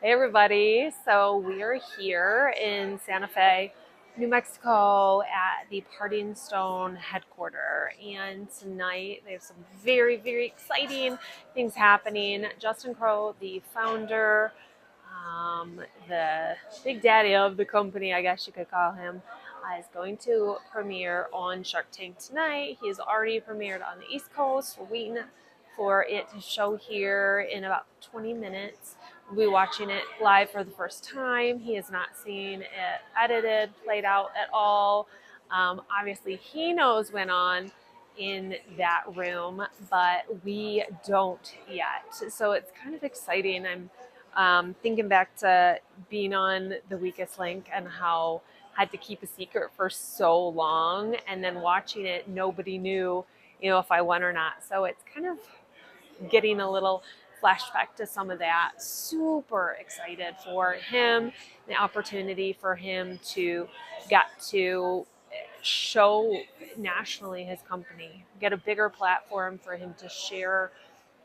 Hey everybody, so we are here in Santa Fe, New Mexico at the Parting Stone headquarters, and tonight they have some very exciting things happening. Justin Crow, the founder, the big daddy of the company, I guess you could call him, is going to premiere on Shark Tank tonight. He has already premiered on the East Coast. We're waiting for it to show here in about 20 minutes. We'll be watching it live for the first time. He has not seen it edited, played out at all. Obviously, he knows went on in that room, but we don't yet. So it's kind of exciting. I'm thinking back to being on The Weakest Link and how I had to keep a secret for so long, and then watching it, nobody knew, if I won or not. So it's kind of getting a little flashback to some of that. Super excited for him, the opportunity for him to get to show nationally his company, get a bigger platform for him to share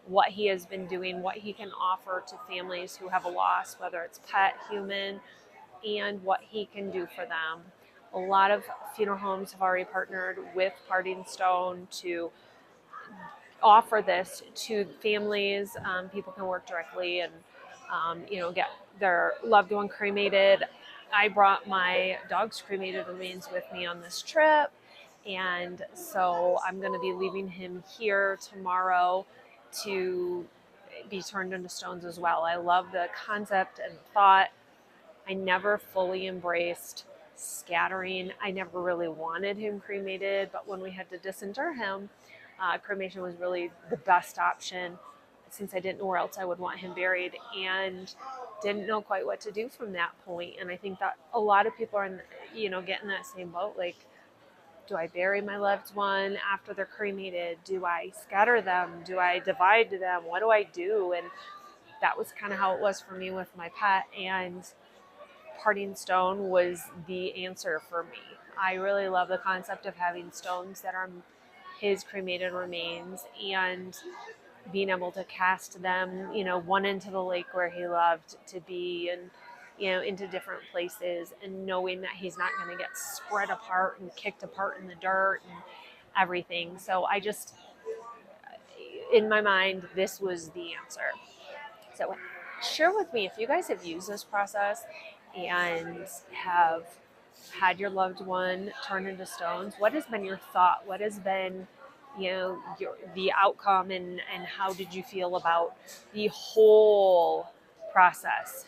what he has been doing, what he can offer to families who have a loss, whether it's pet, human, and what he can do for them. A lot of funeral homes have already partnered with Parting Stone to offer this to families. People can work directly and get their loved one cremated. I brought my dog's cremated remains with me on this trip, and so I'm going to be leaving him here tomorrow to be turned into stones as well. I love the concept and thought. I never fully embraced scattering. I never really wanted him cremated, but when we had to disinter him, cremation was really the best option, since I didn't know where else I would want him buried and didn't know quite what to do from that point. And I think that a lot of people are, getting that same boat. Like, do I bury my loved one after they're cremated? Do I scatter them? Do I divide them? What do I do? And that was kind of how it was for me with my pet. And Parting Stone was the answer for me. I really love the concept of having stones that are his cremated remains and being able to cast them, one into the lake where he loved to be, and into different places, and knowing that he's not going to get spread apart and kicked apart in the dirt and everything. So I just, in my mind, this was the answer. So share with me if you guys have used this process and have had your loved one turn into stones. What has been your thought? What has been, the outcome, and how did you feel about the whole process?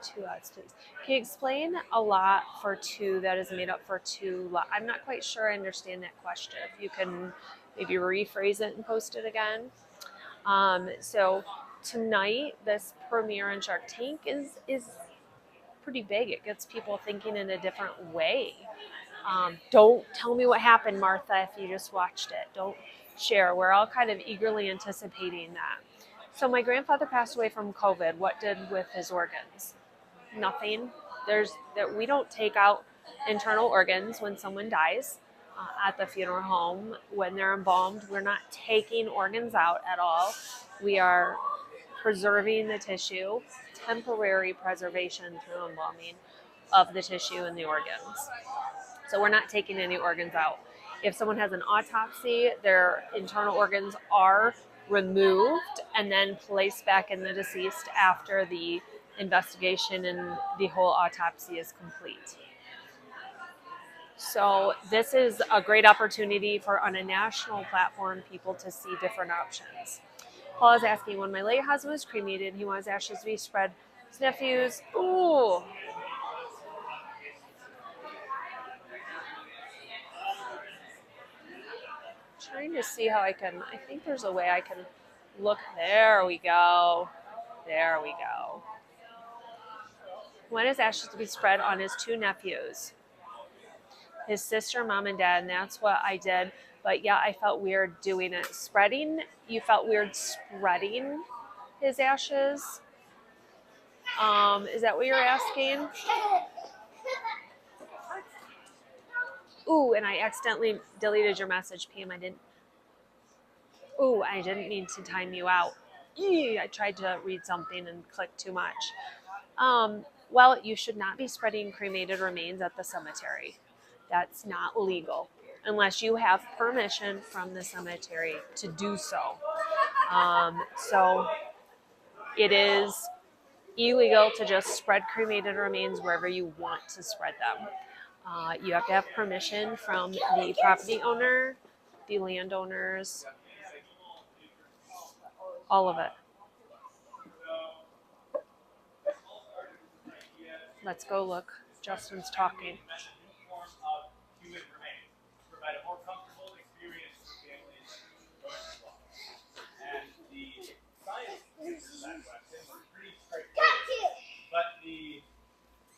2 odds, please. Can you explain a lot for two that is made up for two? I'm not quite sure I understand that question. If you can maybe rephrase it and post it again. So tonight, this premiere on Shark Tank is pretty big. It gets people thinking in a different way. Don't tell me what happened, Martha, if you just watched it. Don't share. We're all kind of eagerly anticipating that. So my grandfather passed away from COVID. What did with his organs? Nothing. We don't take out internal organs when someone dies at the funeral home. When they're embalmed, we're not taking organs out at all. We are preserving the tissue, temporary preservation through embalming of the tissue and the organs. So we're not taking any organs out. If someone has an autopsy, their internal organs are removed and then placed back in the deceased after the investigation and the whole autopsy is complete. So this is a great opportunity for, on a national platform, people to see different options. Paul is asking, when my late husband was cremated, he wants ashes to be spread. His nephews, ooh. Trying to see how I think there's a way I can look. There we go. There we go. When is ashes to be spread on his two nephews? His sister, mom, and dad, and that's what I did. But yeah, I felt weird doing it. Spreading, you felt weird spreading his ashes? Is that what you're asking? Ooh, and I accidentally deleted your message, Pam. I didn't mean to time you out. I tried to read something and clicked too much. Well, you should not be spreading cremated remains at the cemetery. That's not legal unless you have permission from the cemetery to do so. So it is illegal to just spread cremated remains wherever you want to spread them. You have to have permission from the property owner, the landowners, all of it. Let's go look. Justin's talking. But the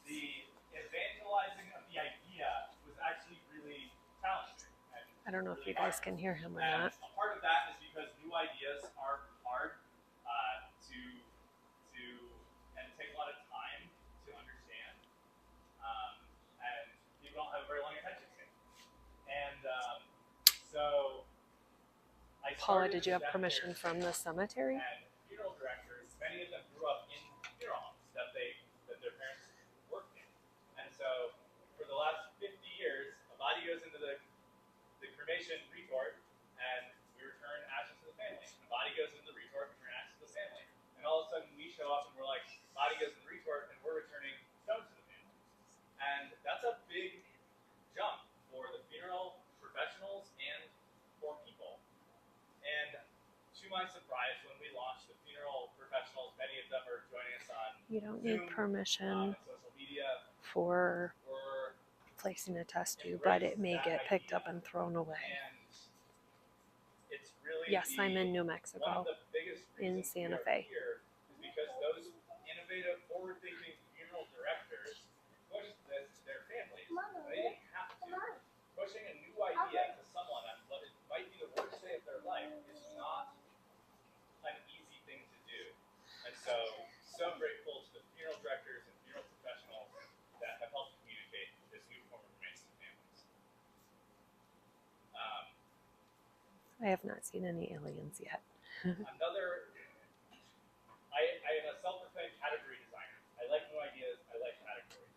evangelizing of the idea was actually really challenging. I don't know if you guys can hear him or not. A part of that is because new ideas are hard to and take a lot of time to understand, and people don't have a very long attention span. And so, Paula, did you have permission from the cemetery? And funeral directors, many of them grew up in funeral homes that their parents worked in, and so for the last 50 years, a body goes into the cremation retort, and we return ashes to the family. A body goes into the retort, we return ashes to the family. And all of a sudden, we show up and we're like, body goes in the retort, and we're returning stones to the family. And that's a big jump for the funeral professionals and for people. And to my surprise, when we launched the funeral professionals, many of them are joining us on You don't Zoom, need permission social media, for placing a test tube, but it may get picked up and thrown away. It's really yes, I'm in New Mexico, in Santa Fe. Is because those innovative, forward-thinking funeral directors pushed their families. They didn't have to. Pushing a new idea to someone that might be the worst day of their life is not an easy thing to do. And so grateful to the funeral directors and funeral professionals that have helped communicate this new form of remains to families. I have not seen any aliens yet. I am a self-proclaimed category designer. I like new ideas, I like categories.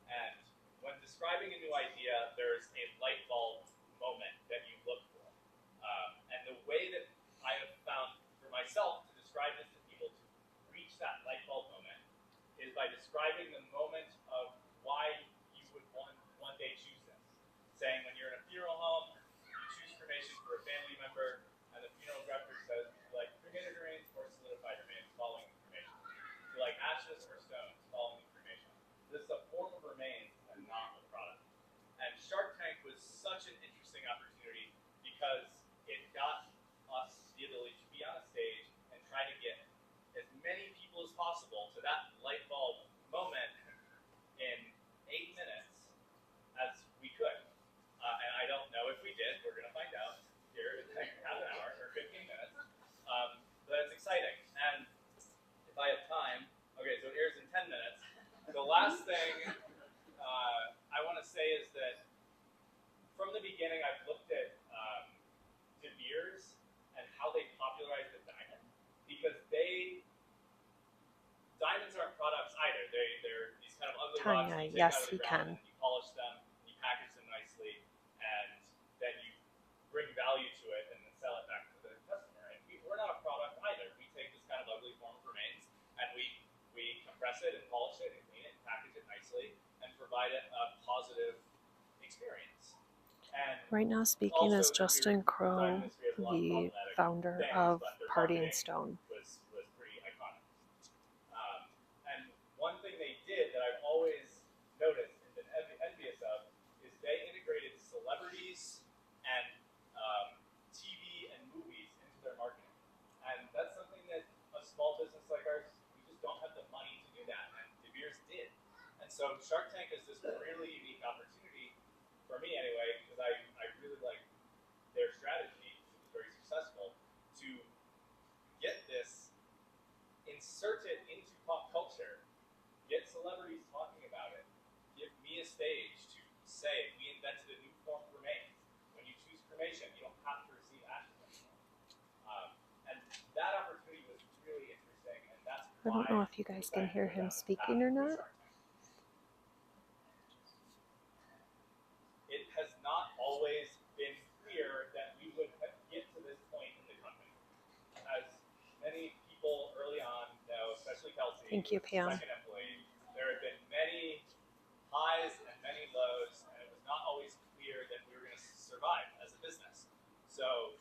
And when describing a new idea, there's a light bulb moment that you look for. And the way that I have found for myself to describe this to people to reach that light bulb moment is by describing the moment of why you would one day choose this. Saying when you're in a funeral home, you choose cremation for a family member, and the funeral director says, you like cremated remains or solidified remains following the cremation? You like ashes or stones following the cremation? This is a form of remains and not a product. And Shark Tank was such an interesting opportunity because it got us the ability to be on a stage and try to get as many people as possible to that light bulb moment in 8 minutes as we could. And I don't know if we did. We're going to find out here in like half an hour or 15 minutes. But it's exciting. And if I have time, okay, so it airs in 10 minutes. The last thing I want to say is that from the beginning, I've looked at De Beers and how they popularized the diamond, because diamonds aren't products either. They're these kind of ugly rocks. Tanya, yes, he can. You polish them, you package them nicely, and then you bring value to it and then sell it back to the customer. And we're not a product either. We take this kind of ugly form of remains and we compress it and polish it and clean it and package it nicely and provide it a positive experience. And right now speaking is Justin Crow, the founder of Parting Stone. Was pretty iconic. And one thing they did that I've always noticed and been envious of is they integrated celebrities and TV and movies into their marketing. And that's something that a small business like ours, we just don't have the money to do that. And De Beers did. And so Shark Tank is this really unique opportunity, for me anyway, because I really like their strategy, which was very successful, to get this inserted into pop culture, get celebrities talking about it, give me a stage to say we invented a new form of remains. When you choose cremation, you don't have to receive ashes anymore. And that opportunity was I don't know if you guys can hear him speaking or not. It has not always been clear that we would get to this point in the company. As many people early on know, especially Kelsey, Thank you, Pam. second employee, there have been many highs and many lows, and it was not always clear that we were going to survive as a business. So,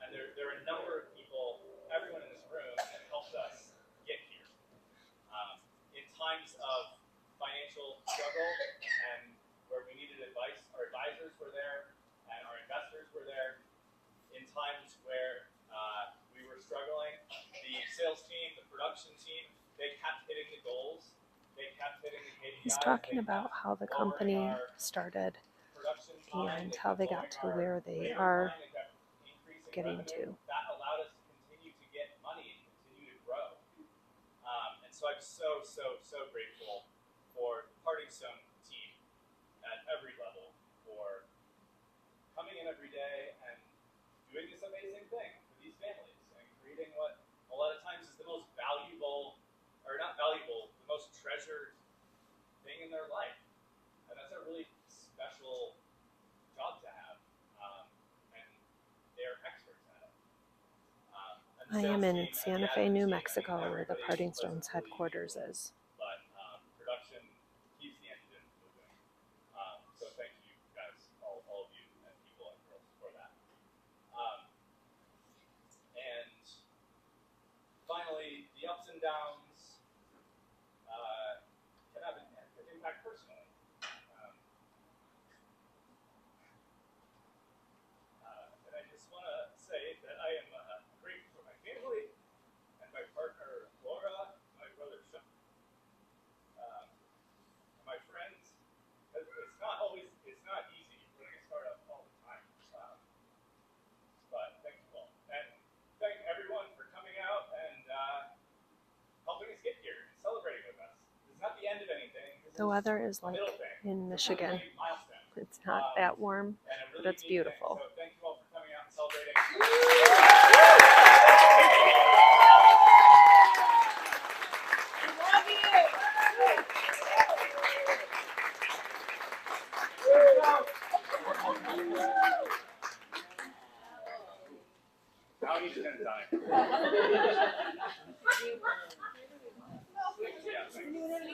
and there are a number of people, everyone in this room, that helped us get here. In times of financial struggle and where we needed advice, our advisors were there and our investors were there. In times where we were struggling, the sales team, the production team, they kept hitting the goals. They kept hitting the KPIs. He's talking about how the company started and how they got to where they are getting to. That allowed us to continue to get money and continue to grow. And so I'm so grateful for the Parting Stone team at every level for coming in every day and doing this amazing thing for these families and creating what a lot of times is the most valuable, or not valuable, the most treasured thing in their life. And that's a really special job to have. And they're experts at it. I am in Santa Fe, New Mexico, where the Parting Stones headquarters is. But production keeps the engine moving. So thank you guys, all of you and people and girls for that. And finally, the ups and downs can have an impact personally. And I just want to say that I am grateful for my family and my partner Laura, my brother Sean, my friends. It's not easy running a startup all the time. But thank you all. And thank everyone for coming out and helping us get here and celebrating with us. It's not the end of anything. The weather is like in Michigan. It's not that warm, but it's beautiful. So thank you all for coming out and celebrating. Now he's gonna die.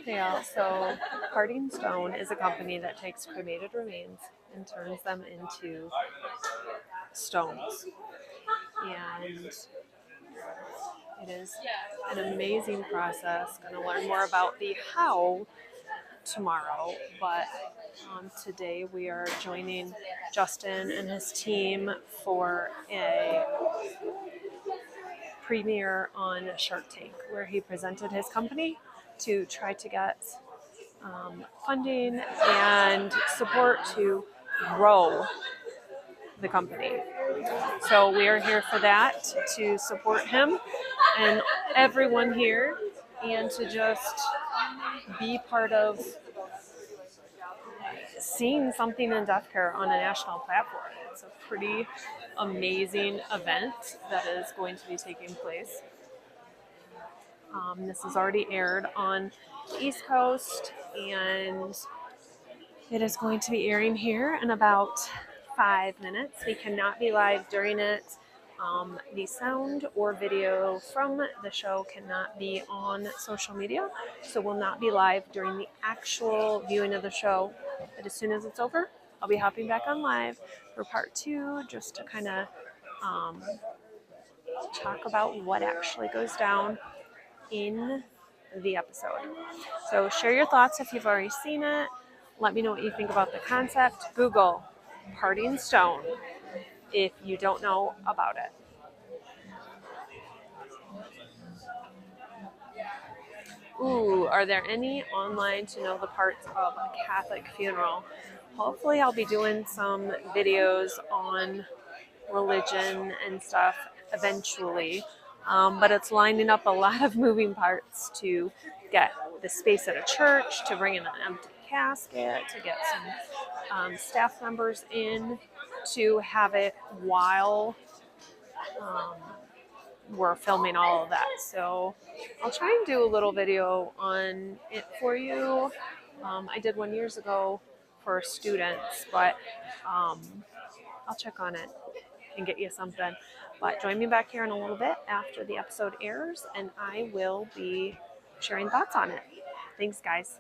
Yeah, so Parting Stone is a company that takes cremated remains and turns them into stones. And it is an amazing process. Going to learn more about the how tomorrow, but today we are joining Justin and his team for a premiere on Shark Tank, where he presented his company to try to get funding and support to grow the company. So we are here for that, to support him and everyone here, and to just be part of seeing something in death care on a national platform. It's a pretty amazing event that is going to be taking place. This is already aired on the East Coast, and it is going to be airing here in about 5 minutes. We cannot be live during it. The sound or video from the show cannot be on social media, so we'll not be live during the actual viewing of the show. But as soon as it's over, I'll be hopping back on live for part 2, just to kind of talk about what actually goes down in the episode. So share your thoughts if you've already seen it. Let me know what you think about the concept. Google Parting Stone if you don't know about it. Ooh, are there any online to know the parts of a Catholic funeral? Hopefully I'll be doing some videos on religion and stuff eventually. But it's lining up a lot of moving parts to get the space at a church, to bring in an empty casket, to get some staff members in, to have it while we're filming all of that. So I'll try and do a little video on it for you. I did one years ago for students, but I'll check on it and get you something. But join me back here in a little bit after the episode airs, and I will be sharing thoughts on it. Thanks, guys.